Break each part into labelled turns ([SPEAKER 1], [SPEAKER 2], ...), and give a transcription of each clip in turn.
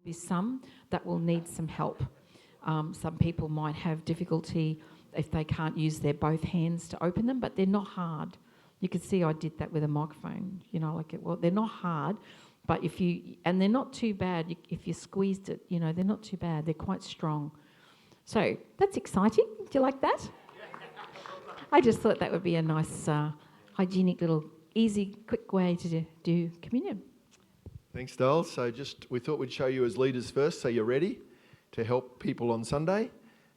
[SPEAKER 1] be some that will need some help. Some people might have difficulty if they can't use their both hands to open them, but they're not hard. You can see I did that with a microphone, they're not hard, but and they're not too bad. If you squeezed it, they're not too bad. They're quite strong. So that's exciting. Do you like that? I just thought that would be a nice, hygienic little, easy, quick way to do communion.
[SPEAKER 2] Thanks, Dale. So we thought we'd show you as leaders first, so you're ready to help people on Sunday.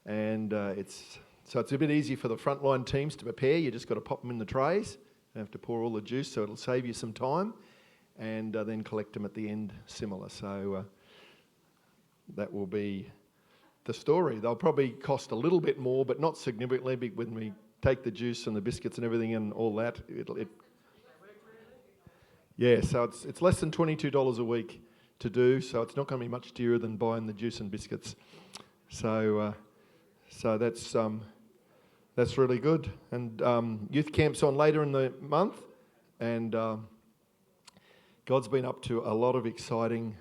[SPEAKER 2] And it's a bit easy for the frontline teams to prepare. You just got to pop them in the trays. You don't have to pour all the juice, so it'll save you some time. And then collect them at the end similar. So that will be the story. They'll probably cost a little bit more, but not significantly. When we take the juice and the biscuits and everything and all that, so it's less than $22 a week to do. So it's not going to be much dearer than buying the juice and biscuits. So that's really good. And youth camp's on later in the month, and God's been up to a lot of exciting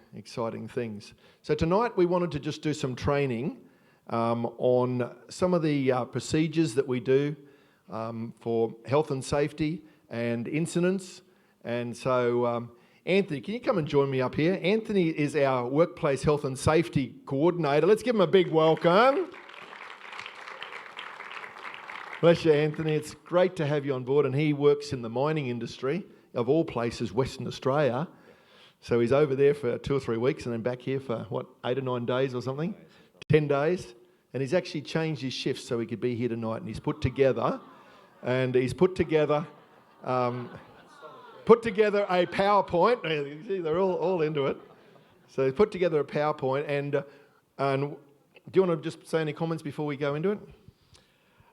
[SPEAKER 2] things. So tonight we wanted to just do some training on some of the procedures that we do for health and safety and incidents. And so, Anthony, can you come and join me up here? Anthony is our workplace health and safety coordinator. Let's give him a big welcome. Bless you, Anthony. It's great to have you on board. And he works in the mining industry, of all places, Western Australia. So he's over there for 2 or 3 weeks and then back here for, 8 or 9 days or something? 10 days. And he's actually changed his shifts so he could be here tonight. And he's put together a PowerPoint. You see, they're all into it. So he's put together a PowerPoint. And do you want to just say any comments before we go into it?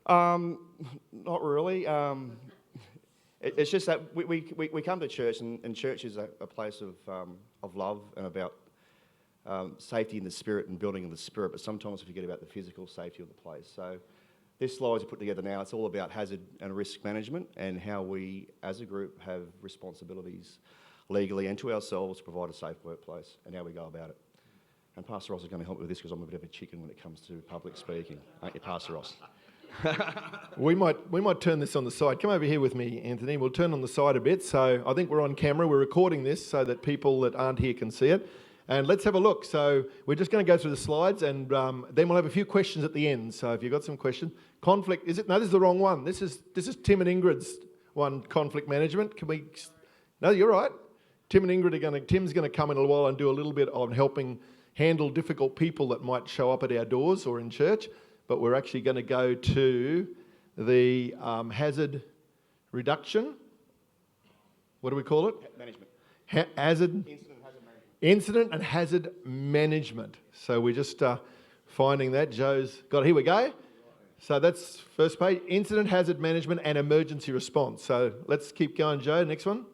[SPEAKER 3] Not really. It's just that we come to church, and church is a place of love and about safety in the spirit and building in the spirit, but sometimes we forget about the physical safety of the place. So this slide is put together now. It's all about hazard and risk management and how we as a group have responsibilities legally and to ourselves to provide a safe workplace and how we go about it. And Pastor Ross is going to help me with this because I'm a bit of a chicken when it comes to public speaking. Aren't you, Pastor Ross?
[SPEAKER 2] We might turn this on the side. Come over here with me, Anthony. We'll turn on the side a bit. So I think we're on camera. We're recording this so that people that aren't here can see it. And let's have a look. So we're just going to go through the slides, and then we'll have a few questions at the end. So if you've got some questions, conflict. Is it? No, this is the wrong one. This is Tim and Ingrid's one. Conflict management. Can we? No, you're right. Tim and Ingrid Tim's going to come in a while and do a little bit on helping handle difficult people that might show up at our doors or in church. But we're actually going to go to the hazard reduction. What do we call it?
[SPEAKER 3] Management.
[SPEAKER 2] Incident and hazard management. So we're just finding that. Joe's got it. Here we go. So that's first page. Incident, hazard management and emergency response. So let's keep going, Joe. Next one.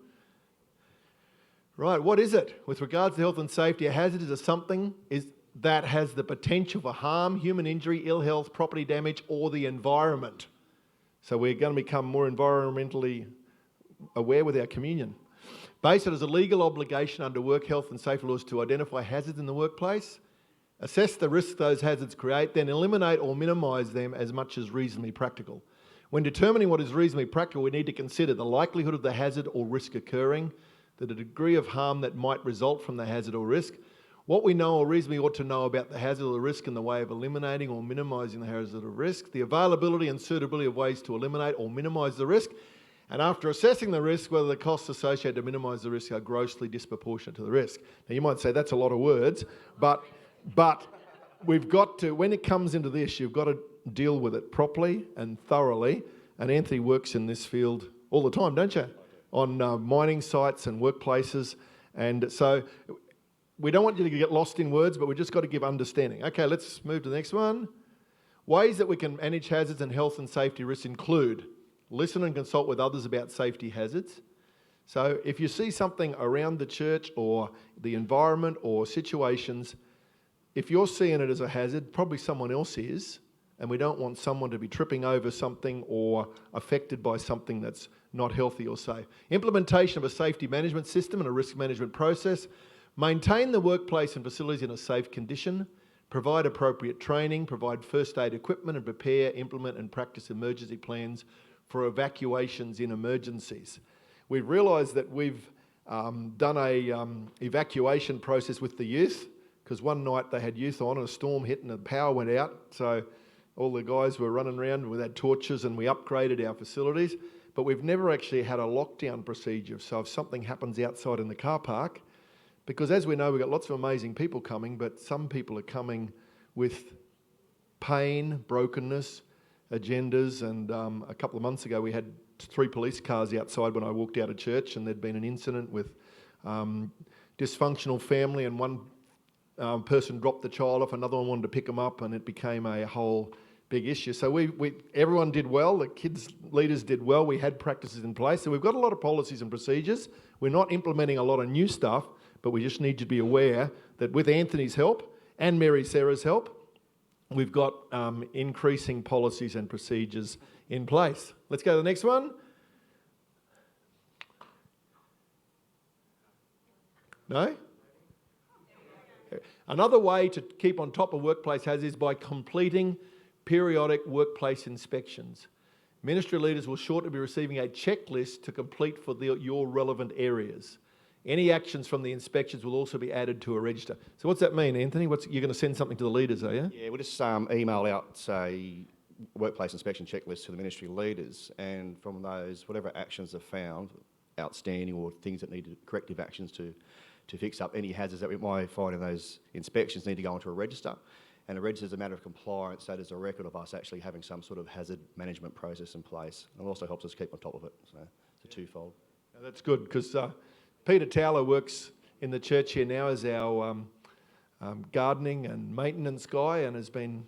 [SPEAKER 2] Right, what is it? With regards to health and safety, a hazard is something that has the potential for harm, human injury, ill health, property damage, or the environment. So we're going to become more environmentally aware with our communion. Bayside has a legal obligation under work health and safety laws to identify hazards in the workplace, assess the risks those hazards create, then eliminate or minimise them as much as reasonably practical. When determining what is reasonably practical, we need to consider the likelihood of the hazard or risk occurring, the degree of harm that might result from the hazard or risk, what we know or reasonably ought to know about the hazard or the risk in the way of eliminating or minimising the hazard or risk, the availability and suitability of ways to eliminate or minimise the risk, and after assessing the risk, whether the costs associated to minimise the risk are grossly disproportionate to the risk. Now you might say that's a lot of words, but we've got to, when it comes into this, you've got to deal with it properly and thoroughly, and Anthony works in this field all the time, don't you? On mining sites and workplaces, and so we don't want you to get lost in words, but we've just got to give understanding. Okay, let's move to the next one. Ways that we can manage hazards and health and safety risks include listen and consult with others about safety hazards. So if you see something around the church or the environment or situations, if you're seeing it as a hazard, probably someone else is, and we don't want someone to be tripping over something or affected by something that's not healthy or safe. Implementation of a safety management system and a risk management process. Maintain the workplace and facilities in a safe condition. Provide appropriate training. Provide first aid equipment and prepare, implement and practice emergency plans for evacuations in emergencies. We've realised that we've done a evacuation process with the youth, because one night they had youth on and a storm hit and the power went out. So all the guys were running around with their torches and we upgraded our facilities. But we've never actually had a lockdown procedure. So if something happens outside in the car park, because as we know, we've got lots of amazing people coming, but some people are coming with pain, brokenness, agendas. And a couple of months ago, we had 3 police cars outside when I walked out of church, and there'd been an incident with dysfunctional family, and one person dropped the child off, another one wanted to pick them up, and it became a whole big issue. So everyone did well, the kids' leaders did well, we had practices in place. So we've got a lot of policies and procedures. We're not implementing a lot of new stuff, but we just need to be aware that with Anthony's help and Mary Sarah's help, we've got increasing policies and procedures in place. Let's go to the next one. No? Another way to keep on top of workplace hazards is by completing periodic workplace inspections. Ministry leaders will shortly be receiving a checklist to complete for your relevant areas. Any actions from the inspections will also be added to a register. So what's that mean, Anthony? You're going to send something to the leaders, are you?
[SPEAKER 3] Yeah, we'll just email out a workplace inspection checklist to the ministry leaders, and from those, whatever actions are found outstanding or things that need corrective actions to fix up any hazards that we might find in those inspections need to go onto a register. And the register is a matter of compliance, so there's a record of us actually having some sort of hazard management process in place. And it also helps us keep on top of it, so it's a twofold.
[SPEAKER 2] Now, that's good, because Peter Towler works in the church here now as our gardening and maintenance guy, and has been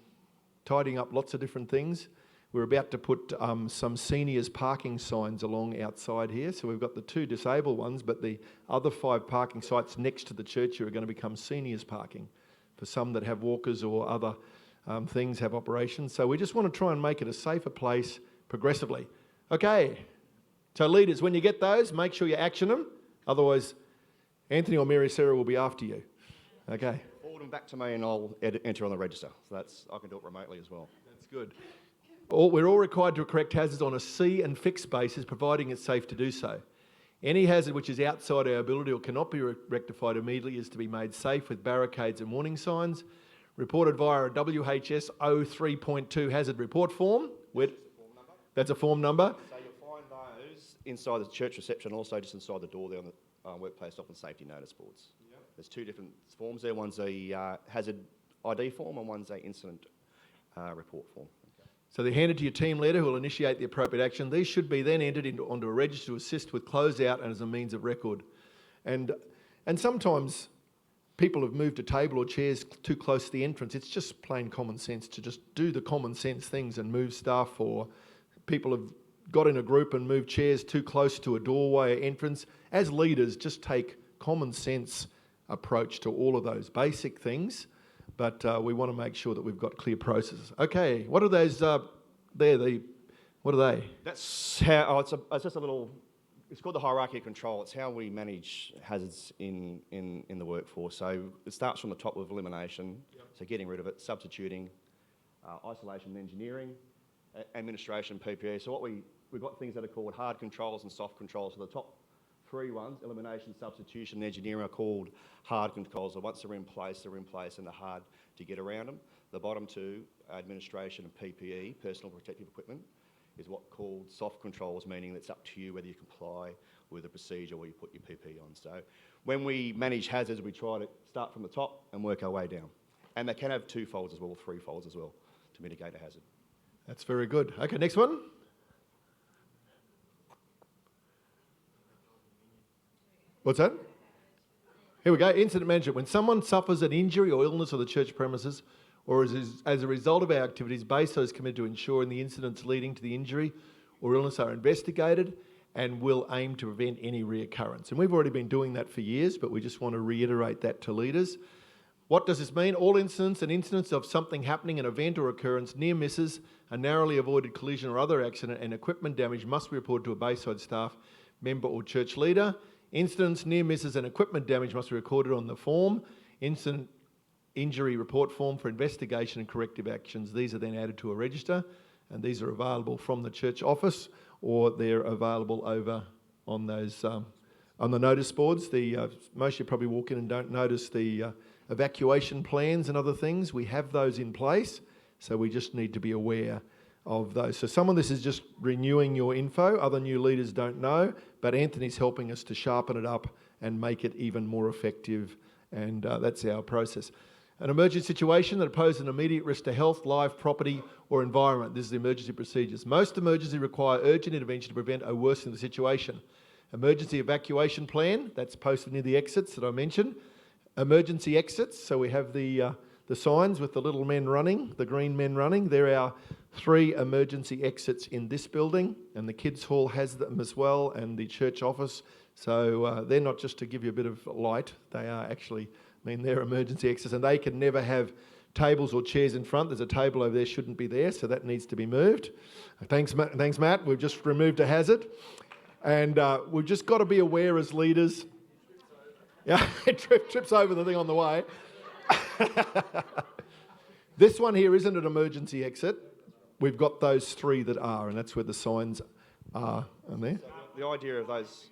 [SPEAKER 2] tidying up lots of different things. We're about to put some seniors parking signs along outside here. So we've got the 2 disabled ones, but the other 5 parking sites next to the church here are going to become seniors parking for some that have walkers or other things have operations. So we just want to try and make it a safer place progressively. Okay, so leaders, when you get those, make sure you action them. Otherwise, Anthony or Mary Sarah will be after you. Okay.
[SPEAKER 3] Forward them back to me and I'll enter on the register. So I can do it remotely as well.
[SPEAKER 2] That's good. We're all required to correct hazards on a see and fix basis, providing it's safe to do so. Any hazard which is outside our ability or cannot be rectified immediately is to be made safe with barricades and warning signs, reported via a WHS 03.2 hazard report form. That's a form number.
[SPEAKER 3] So you'll find those inside the church reception, also just inside the door there on the workplace stop and safety notice boards. Yep. There's 2 different forms there. One's a hazard ID form and one's a incident report form.
[SPEAKER 2] So they're handed to your team leader who will initiate the appropriate action. These should be then entered onto a register to assist with closeout and as a means of record. And sometimes people have moved a table or chairs too close to the entrance. It's just plain common sense to just do the common sense things and move stuff, or people have got in a group and moved chairs too close to a doorway or entrance. As leaders, just take common sense approach to all of those basic things. But we want to make sure that we've got clear processes. Okay, what are those there? What are they?
[SPEAKER 3] That's how, it's just a little, it's called the hierarchy of control. It's how we manage hazards in the workforce. So it starts from the top with elimination, so getting rid of it, substituting, isolation and engineering, administration, PPE. So we've got things that are called hard controls and soft controls. So the top 3 ones, elimination, substitution, and engineering, are called hard controls. So once they're in place, and they're hard to get around them. The bottom 2, administration and PPE, personal protective equipment, is what called soft controls, meaning it's up to you whether you comply with the procedure or you put your PPE on. So when we manage hazards, we try to start from the top and work our way down. And they can have 2 folds as well, 3 folds as well, to mitigate a hazard.
[SPEAKER 2] That's very good. Okay, next one. What's that? Here we go. Incident management. When someone suffers an injury or illness on the church premises, or as a result of our activities, Bayside is committed to ensuring the incidents leading to the injury or illness are investigated and will aim to prevent any reoccurrence. And we've already been doing that for years, but we just want to reiterate that to leaders. What does this mean? All incidents and incidents of something happening, an event or occurrence, near misses, a narrowly avoided collision or other accident, and equipment damage must be reported to a Bayside staff member or church leader. Incidents, near misses and equipment damage must be recorded on the form. Incident injury report form for investigation and corrective actions. These are then added to a register, and these are available from the church office, or they're available over on those on the notice boards. Most of you probably walk in and don't notice the evacuation plans and other things. We have those in place, so we just need to be aware of those. So some of this is just renewing your info. Other new leaders don't know, but Anthony's helping us to sharpen it up and make it even more effective, and that's our process. An emergency situation that poses an immediate risk to health, life, property or environment. This is the emergency procedures. Most emergencies require urgent intervention to prevent a worsening of the situation. Emergency evacuation plan, that's posted near the exits that I mentioned. Emergency exits, so we have the signs with the little men running, the green men running. There are 3 emergency exits in this building, and the kids' hall has them as well, and the church office. So they're not just to give you a bit of light, they are actually, they're emergency exits, and they can never have tables or chairs in front. There's a table over there, shouldn't be there, so that needs to be moved. Thanks, Matt. We've just removed a hazard. And we've just got to be aware as leaders. Yeah, it trips over the thing on the way. This one here isn't an emergency exit. We've got those 3 that are, and that's where the signs are. And there.
[SPEAKER 3] So the idea of those,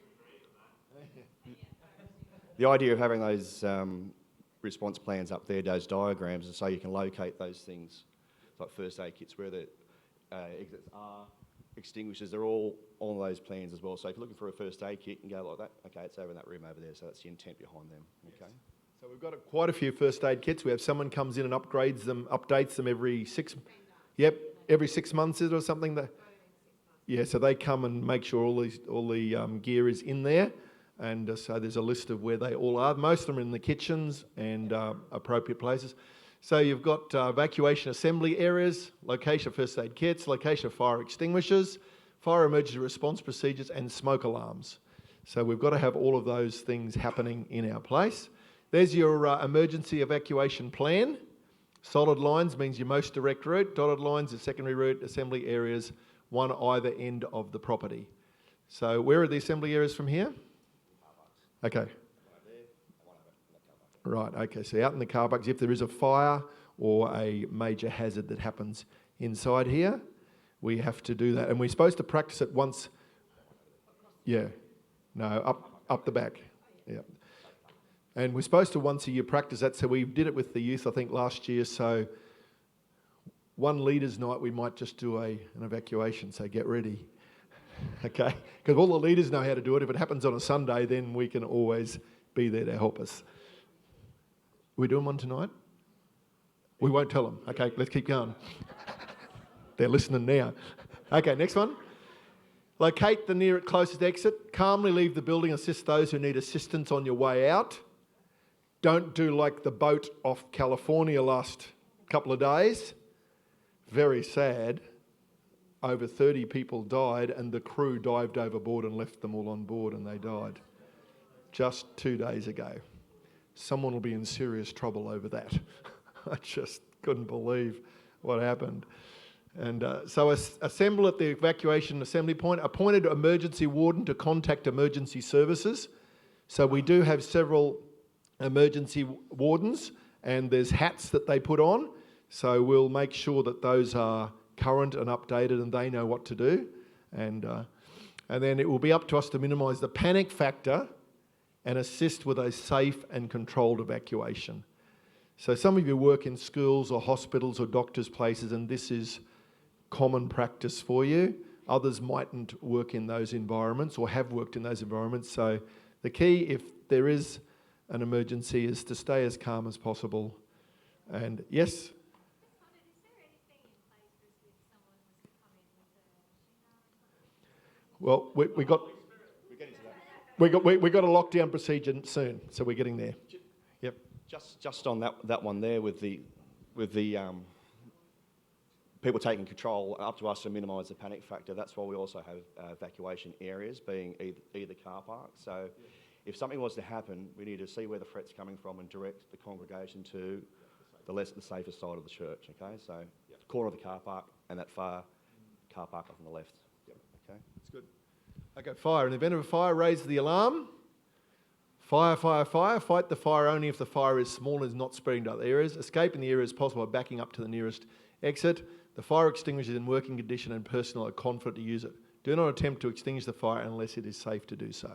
[SPEAKER 3] the idea of having those response plans up there, those diagrams, and so you can locate those things, like first aid kits, where the exits are, extinguishers, they're all on those plans as well. So if you're looking for a first aid kit and go like that, okay, it's over in that room over there. So that's the intent behind them. Okay.
[SPEAKER 2] So we've got quite a few first aid kits. We have someone comes in and updates them every 6 months is it or something. Yeah, so they come and make sure all the gear is in there, and so there's a list of where they all are. Most of them are in the kitchens and appropriate places. So you've got evacuation assembly areas, location of first aid kits, location of fire extinguishers, fire emergency response procedures, and smoke alarms. So we've got to have all of those things happening in our place. There's your emergency evacuation plan. Solid lines means your most direct route. Dotted lines is secondary route, assembly areas, one either end of the property. So where are the assembly areas from here? Okay. Right, okay, so out in the car parks, if there is a fire or a major hazard that happens inside here, we have to do that. And we're supposed to practice it once. Yeah, no, up the back. Yeah. And we're supposed to once a year practice that. So we did it with the youth, I think, last year. So one leaders' night, we might just do an evacuation, so get ready. Okay? Because all the leaders know how to do it. If it happens on a Sunday, then we can always be there to help us. We doing one tonight? We won't tell them. Okay, let's keep going. They're listening now. Okay, next one. Locate the closest exit. Calmly leave the building. Assist those who need assistance on your way out. Don't do like the boat off California last couple of days. Very sad. Over 30 people died, and the crew dived overboard and left them all on board, and they died just 2 days ago. Someone will be in serious trouble over that. I just couldn't believe what happened. And so assemble at the evacuation assembly point. Appointed emergency warden to contact emergency services. So we do have several emergency wardens, and there's hats that they put on. So we'll make sure that those are current and updated, and they know what to do. And then it will be up to us to minimise the panic factor and assist with a safe and controlled evacuation. So some of you work in schools or hospitals or doctors' places, and this is common practice for you. Others mightn't work in those environments or have worked in those environments. So the key, if there is an emergency, is to stay as calm as possible. And yes? Well, we got a lockdown procedure soon, so we're getting there. Yep.
[SPEAKER 3] Just on that one there with the people taking control, up to us to minimise the panic factor. That's why we also have evacuation areas, being either car park. So if something was to happen, we need to see where the threat's coming from and direct the congregation to the safest side of the church. Okay, so corner of the car park and that far car park off on the left. Yep. Okay,
[SPEAKER 2] that's good. Okay, fire. In the event of a fire, raise the alarm. Fire, fire, fire. Fight the fire only if the fire is small and is not spreading to other areas. Escaping the area is possible by backing up to the nearest exit. The fire extinguisher is in working condition and personnel are confident to use it. Do not attempt to extinguish the fire unless it is safe to do so.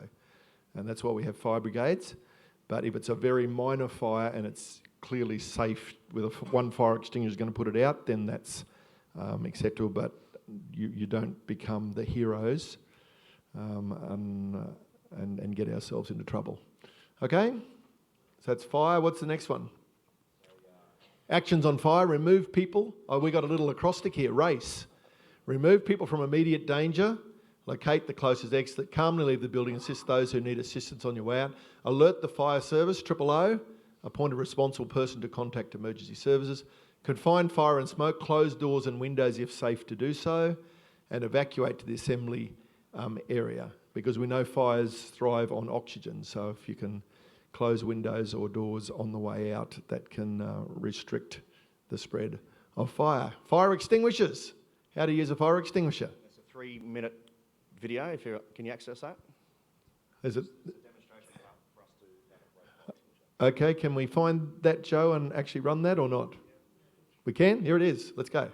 [SPEAKER 2] And that's why we have fire brigades. But if it's a very minor fire and it's clearly safe with one fire extinguisher is going to put it out, then that's acceptable. But you don't become the heroes and get ourselves into trouble. Okay? So that's fire. What's the next one? Actions on fire. Remove people. Oh, we got a little acrostic here. Race. Remove people from immediate danger. Locate the closest exit. Calmly leave the building. Assist those who need assistance on your way out. Alert the fire service, 000. Appoint a responsible person to contact emergency services. Confine fire and smoke. Close doors and windows if safe to do so. And evacuate to the assembly area. Because we know fires thrive on oxygen. So if you can close windows or doors on the way out, that can restrict the spread of fire. Fire extinguishers. How to use a fire extinguisher.
[SPEAKER 3] It's a 3-minute video. Can you access that?
[SPEAKER 2] Is it?
[SPEAKER 3] It's a demonstration for us to operate a fire extinguisher.
[SPEAKER 2] Okay, can we find that, Joe, and actually run that or not? We can? Here it is. Let's go.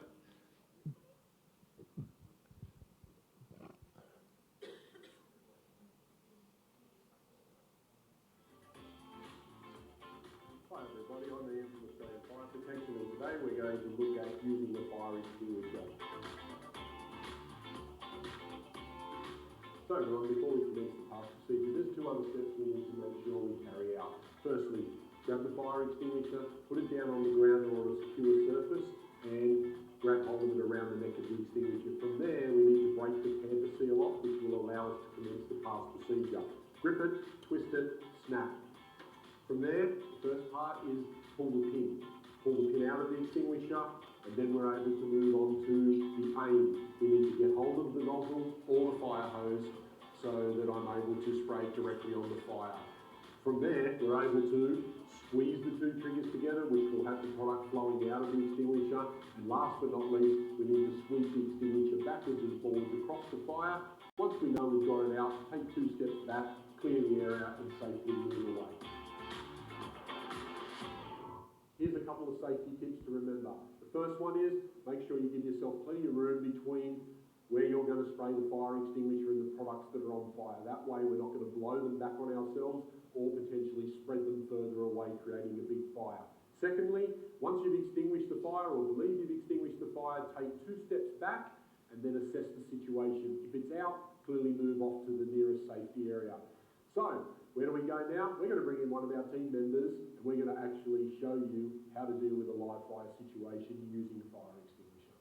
[SPEAKER 4] Hi everybody, I'm Ian from Australian Fire Protection, and today we're going to look at using the fire extinguisher. So everyone, before we commence the task procedure, there's 2 other steps we need to make sure we carry out. Firstly, grab the fire extinguisher, put it down on the ground or on a secure surface, and grab hold of it around the neck of the extinguisher. From there, we need to break the tamper seal off, which will allow us to commence the task procedure. Grip it, twist it, snap. From there, the first part is pull the pin. Pull the pin out of the extinguisher, and then we're able to move on to the aim. We need to get hold of the nozzle or the fire hose so that I'm able to spray directly on the fire. From there, we're able to squeeze the 2 triggers together, which will have the product flowing out of the extinguisher. And last but not least, we need to squeeze the extinguisher backwards and forwards across the fire. Once we know we've got it out, take 2 steps back, clear the air out, and safely move away. Here's a couple of safety tips to remember. The first one is, make sure you give yourself plenty of room between where you're going to spray the fire extinguisher and the products that are on fire. That way we're not going to blow them back on ourselves or potentially spread them further away, creating a big fire. Secondly, once you've extinguished the fire or believe you've extinguished the fire, take 2 steps back and then assess the situation. If it's out, clearly move off to the nearest safety area. So, where do we go now? We're going to bring in one of our team members and we're going to actually show you how to deal with a live fire situation using a fire extinguisher.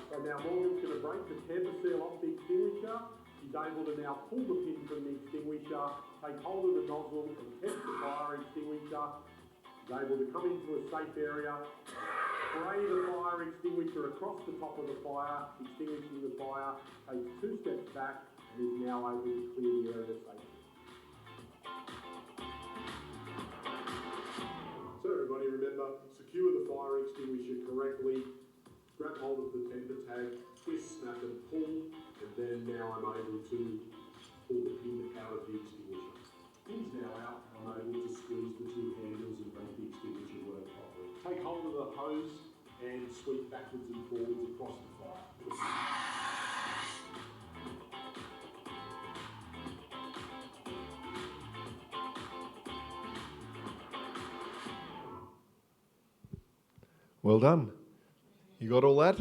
[SPEAKER 4] So now Morgan's going to break the tamper seal off the extinguisher. She's able to now pull the pin from the extinguisher, take hold of the nozzle and test the fire extinguisher. She's able to come into a safe area, spray the fire extinguisher across the top of the fire, extinguishing the fire, takes 2 steps back and is now able to clear the area safely. So everybody remember, secure the fire extinguisher correctly, grab hold of the temper tag, twist, snap and pull, and then now I'm able to pull the pin out of the extinguisher. Pin's now out, I'm able to squeeze the 2 handles and make the extinguisher work properly. Take hold of the hose and sweep backwards and forwards across the fire.
[SPEAKER 2] Well done. You got all that?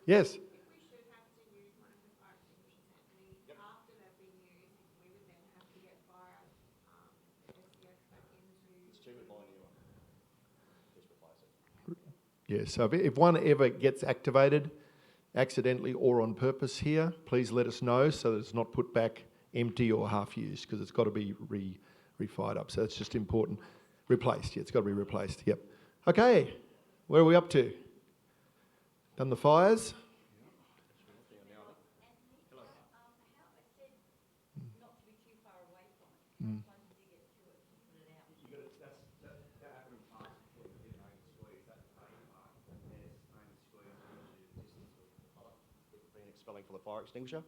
[SPEAKER 2] Yes.
[SPEAKER 5] If we should have to use one of the fire extinguishers after they've been used, we would then have to get fire SDX back into.
[SPEAKER 3] It's cheaper buying a new one. Just replace it.
[SPEAKER 2] Yeah, so if one ever gets activated accidentally or on purpose here, please let us know so that it's not put back empty or half used, because it's got to be re-fired up. So it's just important. Replaced, yeah, it's got to be replaced, yep. Okay, where are we up to? Done the fires?
[SPEAKER 3] Being expelling for the fire extinguisher.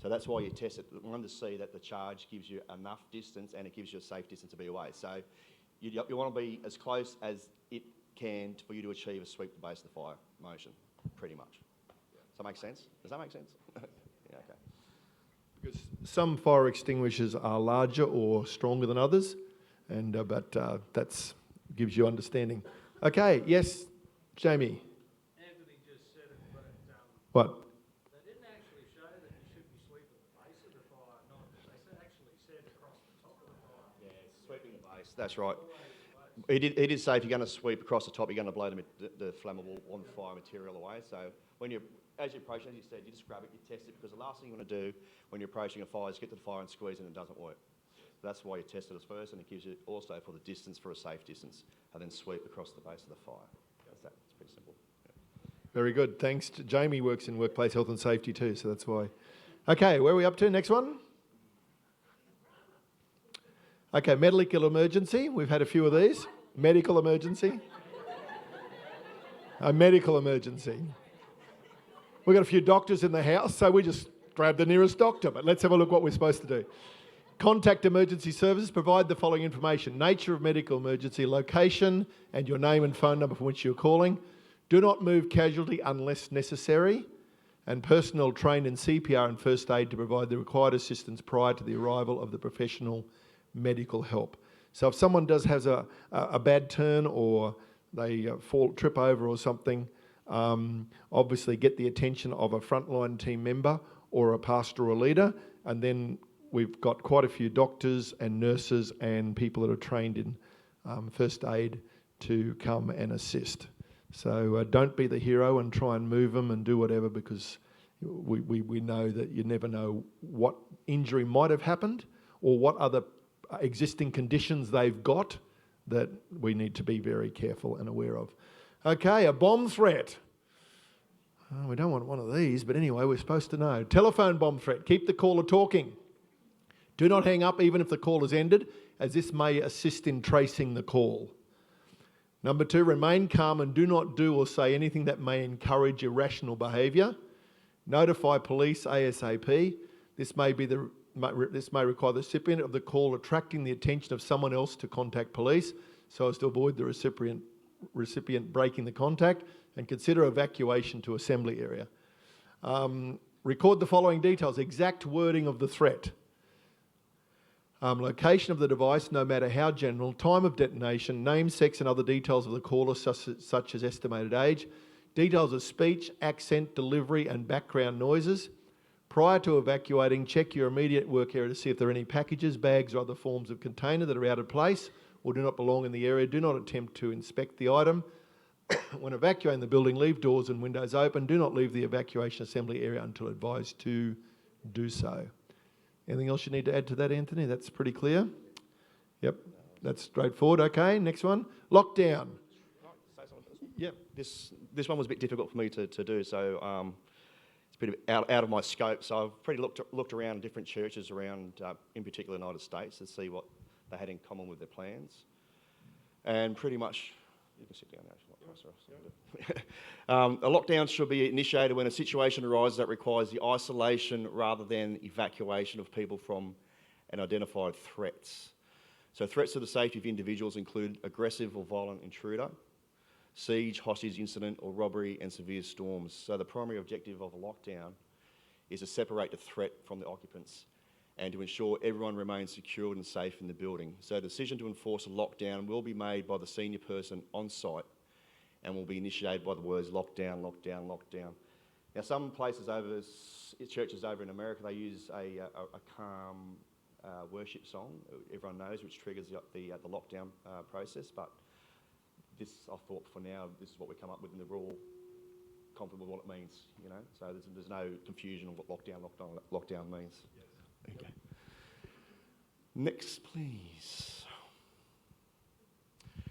[SPEAKER 3] So that's why you test it. One, to see that the charge gives you enough distance and it gives you a safe distance to be away. So you want to be as close as it can for you to achieve a sweep the base of the fire motion, pretty much. Does that make sense? Does that make sense? Yeah, okay.
[SPEAKER 2] Because some fire extinguishers are larger or stronger than others, and but that's gives you understanding. Okay, yes, Jamie.
[SPEAKER 6] Anthony just said it, but
[SPEAKER 2] What?
[SPEAKER 6] they didn't actually show that you should be sweeping the base of the fire, not, actually said across the top of the fire.
[SPEAKER 3] Yeah, sweeping the base. That's right. He did say if you're going to sweep across the top, you're going to blow the flammable on-fire material away. So as you approach, as you said, you just grab it, you test it, because the last thing you want to do when you're approaching a fire is get to the fire and squeeze and it doesn't work. So that's why you test it first, and it gives you also for the distance, for a safe distance, and then sweep across the base of the fire. That's that. It's pretty simple. Yeah.
[SPEAKER 2] Very good. Thanks. Jamie works in workplace health and safety too, so that's why. Okay, where are we up to? Next one. Okay, medical emergency. We've had a few of these. Medical emergency. A medical emergency. We've got a few doctors in the house, so we just grab the nearest doctor. But let's have a look what we're supposed to do. Contact emergency services. Provide the following information: nature of medical emergency, location, and your name and phone number from which you're calling. Do not move casualty unless necessary, and personnel trained in CPR and first aid to provide the required assistance prior to the arrival of the professional medical help. So if someone has a bad turn, or they trip over or something, obviously get the attention of a frontline team member or a pastoral leader, and then we've got quite a few doctors and nurses and people that are trained in first aid to come and assist. So don't be the hero and try and move them and do whatever, because we know that you never know what injury might have happened or what other existing conditions they've got that we need to be very careful and aware of. Okay, a bomb threat. Oh, we don't want one of these, but anyway, we're supposed to know. Telephone bomb threat. Keep the caller talking. Do not hang up even if the call has ended, as this may assist in tracing the call. Number 2, remain calm and do not do or say anything that may encourage irrational behaviour. Notify police ASAP. This may require the recipient of the call attracting the attention of someone else to contact police, so as to avoid the recipient breaking the contact, and consider evacuation to assembly area. Record the following details: exact wording of the threat, location of the device, no matter how general, time of detonation, name, sex and other details of the caller, such as estimated age, details of speech, accent, delivery and background noises. Prior to evacuating, check your immediate work area to see if there are any packages, bags or other forms of container that are out of place or do not belong in the area. Do not attempt to inspect the item. When evacuating the building, leave doors and windows open. Do not leave the evacuation assembly area until advised to do so. Anything else you need to add to that, Anthony? That's pretty clear. Yep, that's straightforward. Okay, next one. Lockdown.
[SPEAKER 3] Yeah, this one was a bit difficult for me to do, so it's a bit out of my scope. So I've pretty looked around different churches around, in particular, the United States, to see what they had in common with their plans. And pretty much, you can sit down now. A lockdown should be initiated when a situation arises that requires the isolation rather than evacuation of people from an identified threats. So threats to the safety of individuals include aggressive or violent intruder, siege, hostage incident or robbery, and severe storms. So the primary objective of a lockdown is to separate the threat from the occupants and to ensure everyone remains secure and safe in the building. So the decision to enforce a lockdown will be made by the senior person on site and will be initiated by the words lockdown, lockdown, lockdown. Now some churches over in America, they use a calm worship song, everyone knows, which triggers the lockdown process, but this, I thought for now, this is what we come up with, and they're all comfortable with what it means, you know. So there's no confusion of what lockdown means. Yes. Okay. Next, please.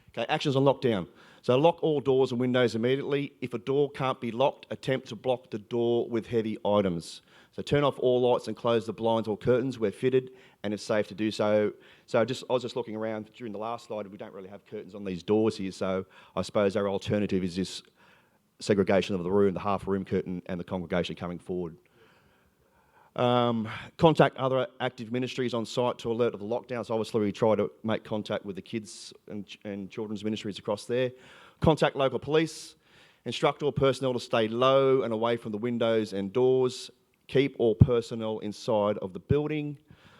[SPEAKER 3] Okay, actions on lockdown. So lock all doors and windows immediately. If a door can't be locked, attempt to block the door with heavy items. So turn off all lights and close the blinds or curtains where fitted and it's safe to do so. So I was just looking around during the last slide, we don't really have curtains on these doors here, so I suppose our alternative is this segregation of the room, the half room curtain and the congregation coming forward. Contact other active ministries on site to alert of the lockdowns. Obviously, we try to make contact with the kids and children's ministries across there. Contact local police. Instruct all personnel to stay low and away from the windows and doors. Keep all personnel inside of the building.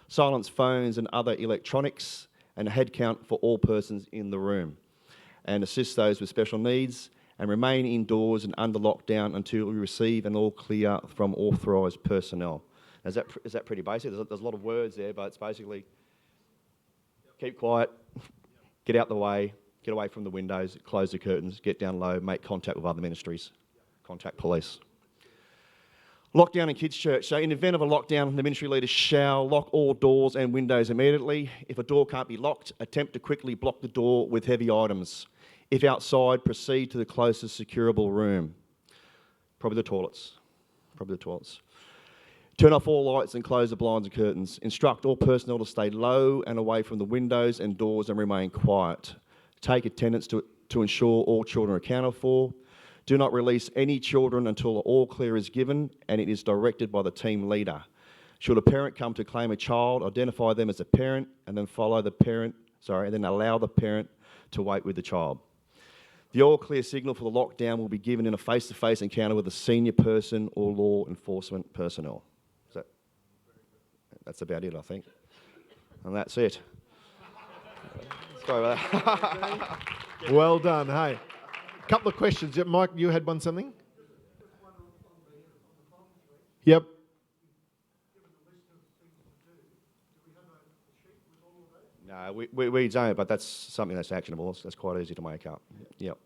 [SPEAKER 3] Silence phones and other electronics, and a head count for all persons in the room. And assist those with special needs, and remain indoors and under lockdown until we receive an all clear from authorised personnel. Is that pretty basic? There's a lot of words there, but it's basically keep quiet, get out the way, get away from the windows, close the curtains, get down low, make contact with other ministries, contact police. Lockdown in kids' church. So in the event of a lockdown, the ministry leaders shall lock all doors and windows immediately. If a door can't be locked, attempt to quickly block the door with heavy items. If outside, proceed to the closest securable room. Probably the toilets. Turn off all lights and close the blinds and curtains. Instruct all personnel to stay low and away from the windows and doors and remain quiet. Take attendance to ensure all children are accounted for. Do not release any children until all clear is given and it is directed by the team leader. Should a parent come to claim a child, identify them as a parent and then allow the parent to wait with the child. The all clear signal for the lockdown will be given in a face-to-face encounter with a senior person or law enforcement personnel. That's about it, I think. And that's it. Sorry about that.
[SPEAKER 2] Well done. Hey, a couple of questions. Yep, Mike, you had something? Yep.
[SPEAKER 3] No, we don't, but that's something that's actionable. That's quite easy to make up. Yep.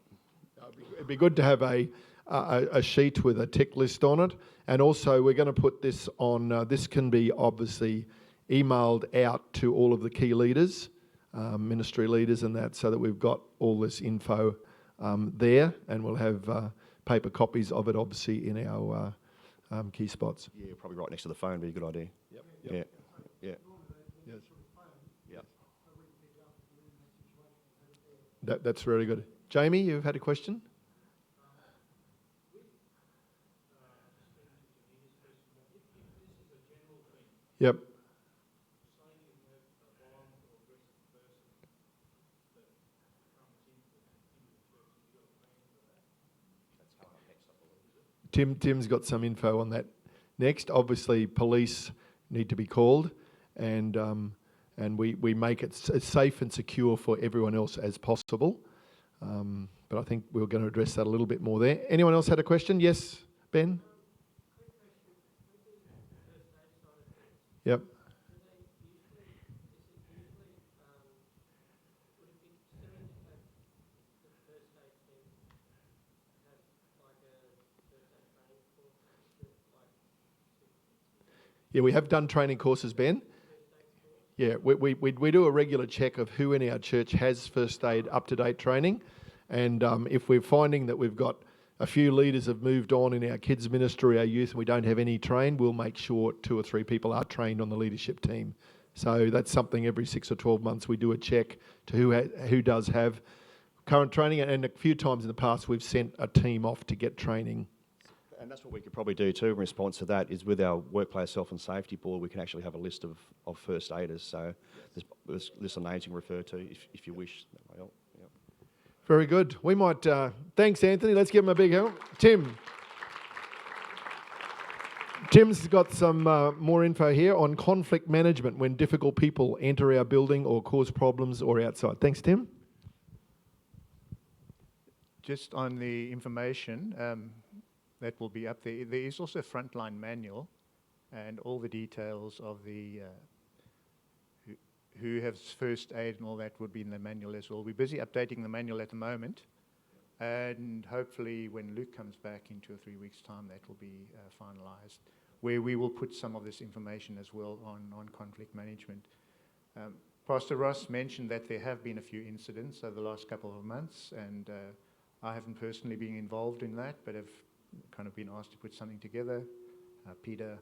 [SPEAKER 2] It'd be good to have a sheet with a tick list on it. And also, we're going to put this on, this can be obviously emailed out to all of the key leaders, ministry leaders and that, so that we've got all this info there, and we'll have paper copies of it obviously in our key spots.
[SPEAKER 3] Yeah, probably right next to the phone would be a good idea.
[SPEAKER 2] Yep.
[SPEAKER 3] Yeah. Yeah.
[SPEAKER 2] Yes.
[SPEAKER 3] Yeah.
[SPEAKER 2] That's really good. Jamie, you've had a question? Yep. Tim's got some info on that next. Obviously, police need to be called, and we make it as safe and secure for everyone else as possible. But I think we're going to address that a little bit more there. Anyone else had a question? Yes, Ben? Yep. Yeah, we have done training courses, Ben. Yeah, we do a regular check of who in our church has first aid up-to-date training. And if we're finding that we've got a few leaders have moved on in our kids ministry, our youth, and we don't have any trained, we'll make sure 2 or 3 people are trained on the leadership team. So that's something every 6 or 12 months we do a check to who does have current training. And a few times in the past we've sent a team off to get training.
[SPEAKER 3] And that's what we could probably do too in response to that, is with our Workplace Health and Safety Board, we can actually have a list of first aiders. So there's a list of names you can refer to if you wish. That might help. Yep.
[SPEAKER 2] Very good. We might, thanks Anthony, let's give him a big help. Tim's got some more info here on conflict management when difficult people enter our building or cause problems or outside. Thanks, Tim.
[SPEAKER 7] Just on the information that will be up there, there is also a frontline manual and all the details of the who has first aid and all that would be in the manual as well. We're busy updating the manual at the moment, and hopefully when Luke comes back in 2 or 3 weeks' time, that will be finalised, where we will put some of this information as well on conflict management. Pastor Ross mentioned that there have been a few incidents over the last couple of months, and I haven't personally been involved in that, but have kind of been asked to put something together. Peter,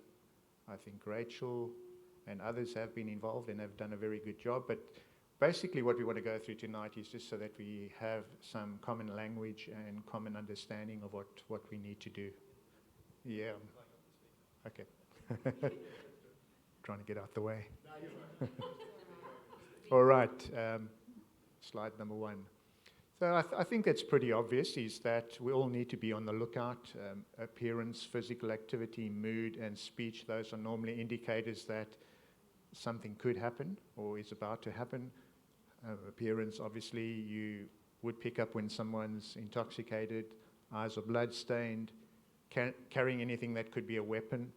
[SPEAKER 7] I think Rachel, and others have been involved and have done a very good job. But basically what we want to go through tonight is just so that we have some common language and common understanding of what we need to do. Yeah. Okay. Trying to get out the way. All right, slide number 1. So I think that's pretty obvious, is that we all need to be on the lookout. Appearance, physical activity, mood, and speech, those are normally indicators that something could happen or is about to happen. Appearance, obviously, you would pick up when someone's intoxicated, eyes are blood-stained, carrying anything that could be a weapon.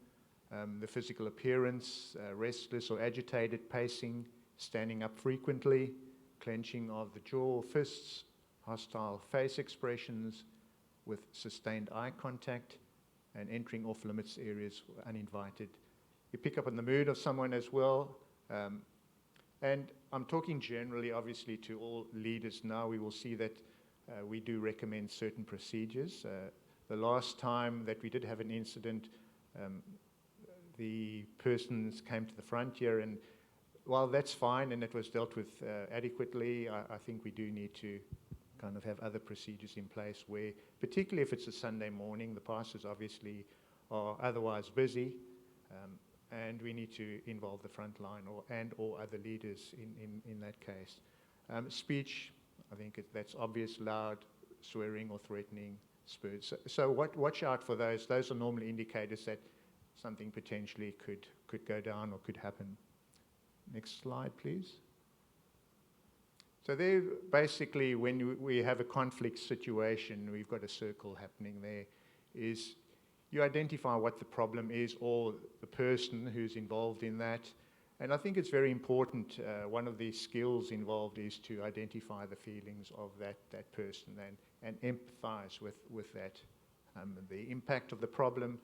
[SPEAKER 7] The physical appearance, restless or agitated, pacing, standing up frequently, clenching of the jaw or fists, hostile face expressions with sustained eye contact, and entering off-limits areas uninvited. You pick up on the mood of someone as well. And I'm talking generally, obviously, to all leaders now. We will see that we do recommend certain procedures. The last time that we did have an incident, the persons came to the front here, and while that's fine and it was dealt with adequately, I think we do need to kind of have other procedures in place where, particularly if it's a Sunday morning, the pastors obviously are otherwise busy, and we need to involve the front line or other leaders in that case. Speech, I think that's obvious: loud, swearing or threatening, spurs. So watch out for those. Those are normally indicators that something potentially could go down or could happen. Next slide, please. So there, basically, when we have a conflict situation, we've got a circle happening there, is you identify what the problem is or the person who's involved in that. And I think it's very important, one of the skills involved is to identify the feelings of that person and empathize with that. The impact of the problem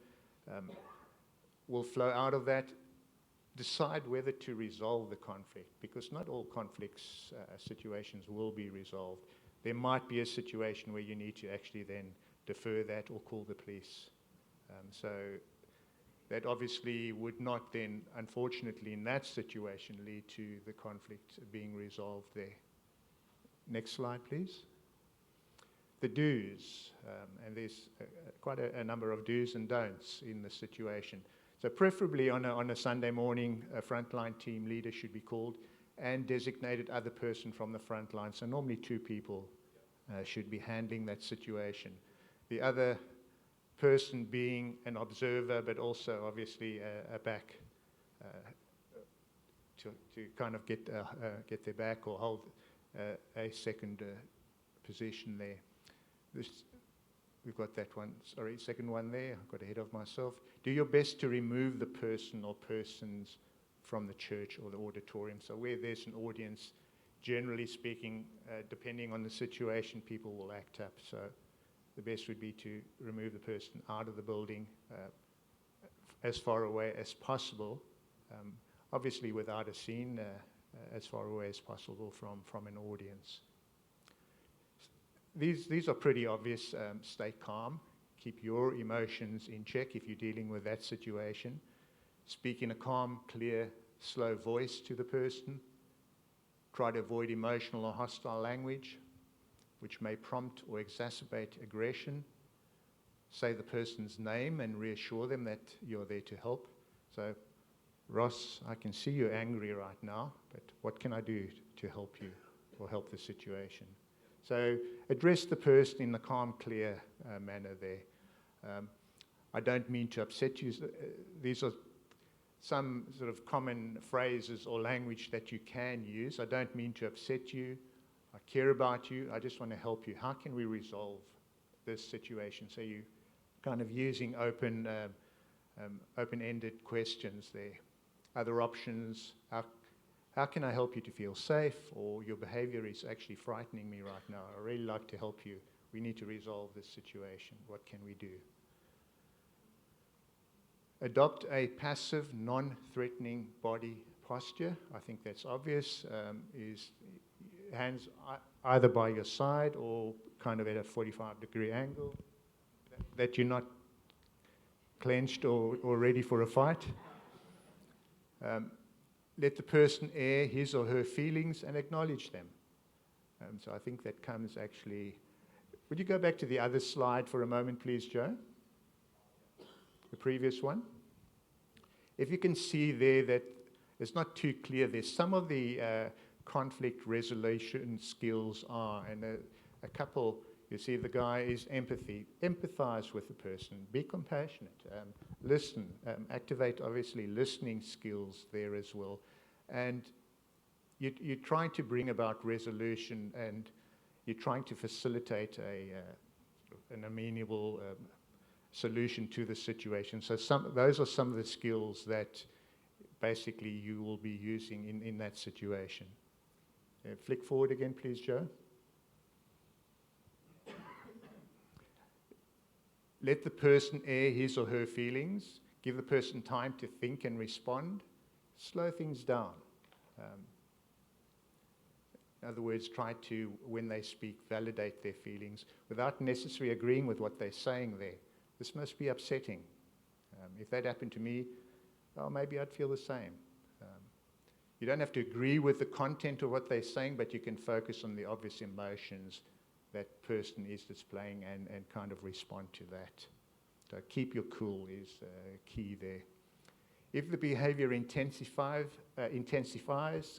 [SPEAKER 7] will flow out of that. Decide whether to resolve the conflict, because not all conflicts situations will be resolved. There might be a situation where you need to actually then defer that or call the police. So that obviously would not then, unfortunately, in that situation, lead to the conflict being resolved there. Next slide, please. The do's, and there's quite a number of do's and don'ts in the situation. So preferably on a Sunday morning, a frontline team leader should be called and designated other person from the front line. So normally 2 people should be handling that situation. The other person being an observer, but also obviously a back to kind of get their back or hold a second position there. We've got that one, sorry, second one there, I got ahead of myself. Do your best to remove the person or persons from the church or the auditorium. So where there's an audience, generally speaking, depending on the situation, people will act up. So the best would be to remove the person out of the building as far away as possible, obviously without a scene, as far away as possible from an audience. These are pretty obvious. Stay calm. Keep your emotions in check if you're dealing with that situation. Speak in a calm, clear, slow voice to the person. Try to avoid emotional or hostile language, which may prompt or exacerbate aggression. Say the person's name and reassure them that you're there to help. So, Ross, I can see you're angry right now, but what can I do to help you or help the situation? So address the person in a calm, clear manner there. I don't mean to upset you. These are some sort of common phrases or language that you can use. I don't mean to upset you. I care about you. I just want to help you. How can we resolve this situation? So you kind of using open-ended questions there. Other options, how can I help you to feel safe? Or your behavior is actually frightening me right now. I really like to help you. We need to resolve this situation. What can we do? Adopt a passive, non-threatening body posture. I think that's obvious. Is hands either by your side or kind of at a 45-degree angle. That you're not clenched or ready for a fight. Let the person air his or her feelings and acknowledge them. So I think that comes actually... Would you go back to the other slide for a moment, please, Joe? The previous one. if you can see there that it's not too clear, there's some of the conflict resolution skills are, and a couple, you see the guy is empathy. Empathize with the person. Be compassionate. Listen. Activate, obviously, listening skills there as well. And you're trying to bring about resolution, and you're trying to facilitate an amenable solution to the situation. So those are some of the skills that basically you will be using in that situation. Flick forward again, please, Joe. Let the person air his or her feelings. Give the person time to think and respond. Slow things down. In other words, try to, when they speak, validate their feelings without necessarily agreeing with what they're saying there. This must be upsetting. If that happened to me, well, maybe I'd feel the same. You don't have to agree with the content of what they're saying, but you can focus on the obvious emotions that person is displaying and kind of respond to that. So keep your cool is key there. If the behavior intensifies,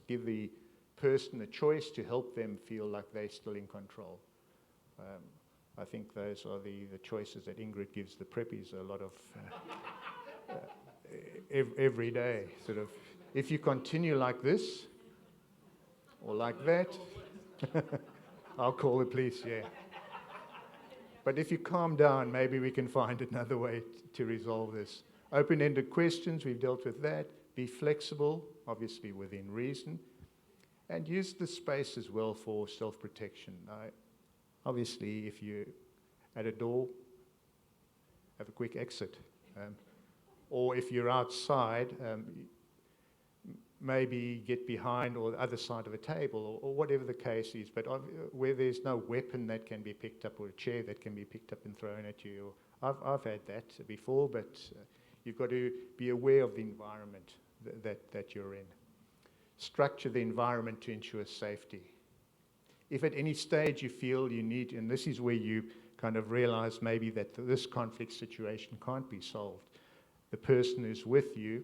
[SPEAKER 7] give the person a choice to help them feel like they're still in control. I think those are the choices that Ingrid gives the preppies a lot of every day. Sort of, if you continue like this or like that, I'll call the police, yeah. But if you calm down, maybe we can find another way to resolve this. Open-ended questions, we've dealt with that. Be flexible, obviously within reason. And use the space as well for self-protection. Obviously, if you're at a door, have a quick exit. Or if you're outside, maybe get behind or the other side of a table or whatever the case is. But where there's no weapon that can be picked up or a chair that can be picked up and thrown at you. I've had that before, but you've got to be aware of the environment that you're in. Structure the environment to ensure safety. If at any stage you feel you need, and this is where you kind of realize maybe that this conflict situation can't be solved, the person who's with you,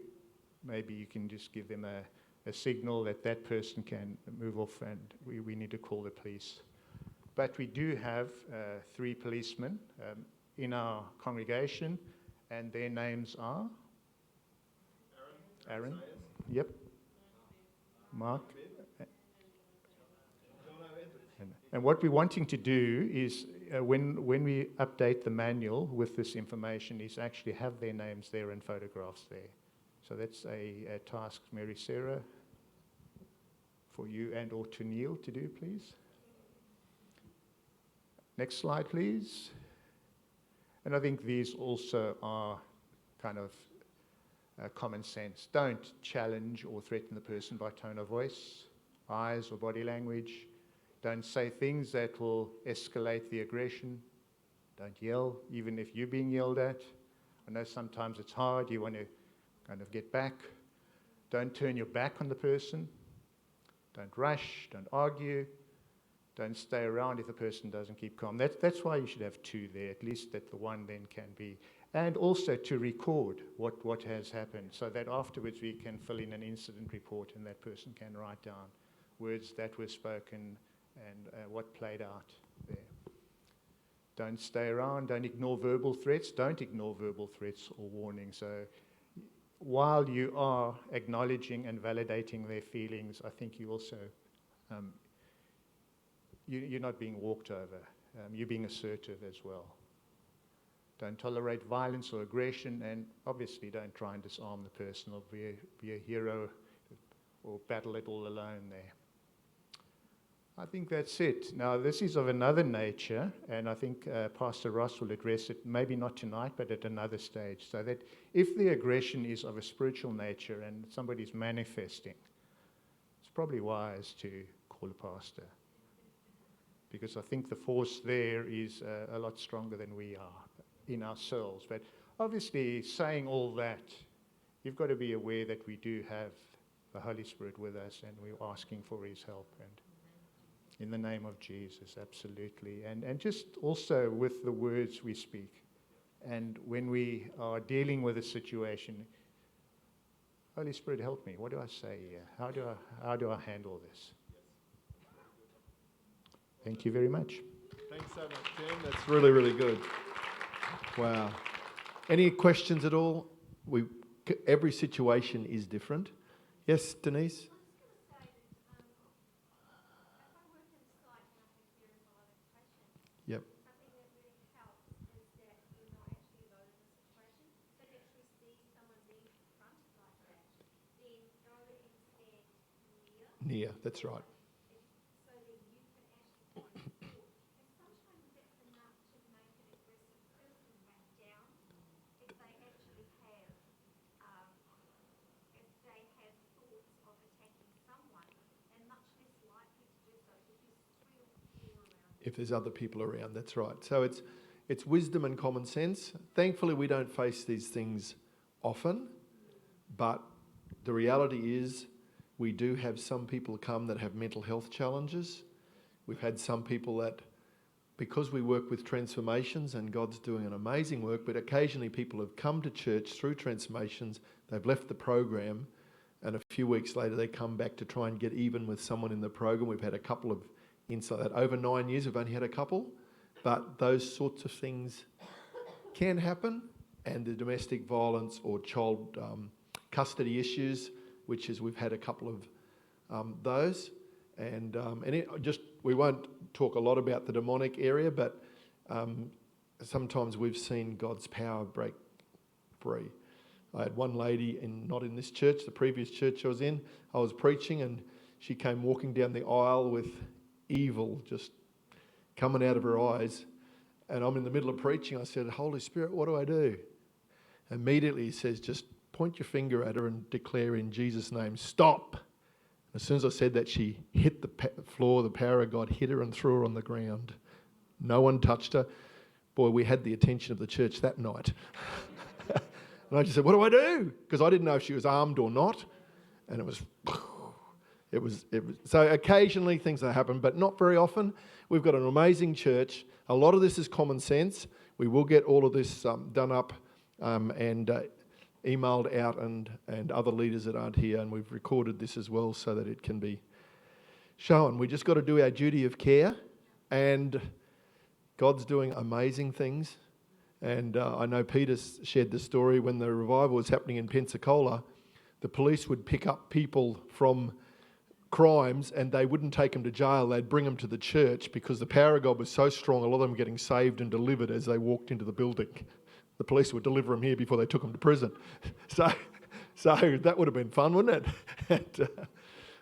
[SPEAKER 7] maybe you can just give them a signal that that person can move off and we need to call the police. But we do have 3 policemen in our congregation, and their names are? Aaron. Yep. Mark. And what we're wanting to do is, when we update the manual with this information, is actually have their names there and photographs there. So that's a task, Mary Sarah, for you and or to Neil to do, please. Next slide, please. And I think these also are kind of common sense. Don't challenge or threaten the person by tone of voice, eyes or body language. Don't say things that will escalate the aggression. Don't yell, even if you're being yelled at. I know sometimes it's hard, you want to kind of get back. Don't turn your back on the person. Don't rush, don't argue. Don't stay around if the person doesn't keep calm. That's why you should have 2 there, at least that the one then can be. And also to record what has happened, so that afterwards we can fill in an incident report and that person can write down words that were spoken and what played out there. Don't stay around, don't ignore verbal threats, don't ignore verbal threats or warnings. So while you are acknowledging and validating their feelings, I think you also, you're not being walked over, you're being assertive as well. Don't tolerate violence or aggression, and obviously don't try and disarm the person or be a hero or battle it all alone there. I think that's it. Now, this is of another nature, and I think Pastor Ross will address it, maybe not tonight, but at another stage, so that if the aggression is of a spiritual nature and somebody's manifesting, it's probably wise to call a pastor, because I think the force there is a lot stronger than we are in ourselves. But obviously, saying all that, you've got to be aware that we do have the Holy Spirit with us, and we're asking for His help. And in the name of Jesus, absolutely. And just also with the words we speak. And when we are dealing with a situation, Holy Spirit, help me. What do I say here? How do I handle this? Thank you very much.
[SPEAKER 2] Thanks so much, Tim. That's really, really good. Wow. Any questions at all? Every situation is different. Yes, Denise? Yep.
[SPEAKER 5] Something that really helps is that you're not actually alone in the situation. So if you actually see someone being confronted like that, then go and stand near.
[SPEAKER 2] Near, that's right.
[SPEAKER 5] So that you can actually point forward. And sometimes that's enough to make an aggressive person back down if they actually have, if they have thoughts of attacking someone, they're much less likely to do so if there's 3 or 4 around.
[SPEAKER 2] If there's other people around, that's right. So it's wisdom and common sense. Thankfully, we don't face these things often, but the reality is we do have some people come that have mental health challenges. We've had some people that, because we work with transformations and God's doing an amazing work, but occasionally people have come to church through transformations, they've left the program, and a few weeks later they come back to try and get even with someone in the program. We've had a couple of insight that over 9 years we've only had a couple, but those sorts of things can happen, and the domestic violence or child custody issues, which is we've had a couple of those, and we won't talk a lot about the demonic area, but sometimes we've seen God's power break free. I had one lady not in this church, the previous church I was in. I was preaching and she came walking down the aisle with evil just coming out of her eyes, and I'm in the middle of preaching. I said, Holy Spirit, what do I do? Immediately he says, just point your finger at her and declare in Jesus' name, stop. As soon as I said that, she hit the floor. The power of God hit her and threw her on the ground. No one touched her. Boy, we had the attention of the church that night. And I just said, what do I do? Because I didn't know if she was armed or not. And it was so occasionally things that happen, but not very often. We've got an amazing church. A lot of this is common sense. We will get all of this done up and emailed out, and other leaders that aren't here, and we've recorded this as well so that it can be shown. We just got to do our duty of care, and God's doing amazing things. And I know Peter shared the story when the revival was happening in Pensacola. The police would pick up people from crimes and they wouldn't take them to jail. They'd bring them to the church because the power of God was so strong. A lot of them were getting saved and delivered as they walked into the building. The police would deliver them here before they took them to prison. So that would have been fun, wouldn't it?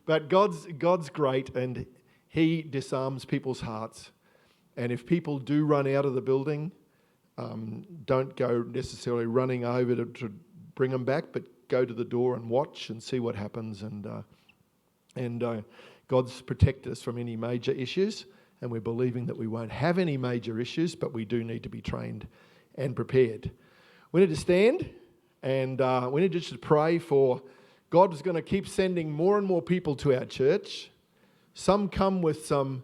[SPEAKER 2] But God's great, and He disarms people's hearts. And if people do run out of the building, don't go necessarily running over to bring them back, but go to the door and watch and see what happens. And God's protected us from any major issues, and we're believing that we won't have any major issues, but we do need to be trained and prepared. We need to stand, and we need to just pray for God is going to keep sending more and more people to our church. Some come with some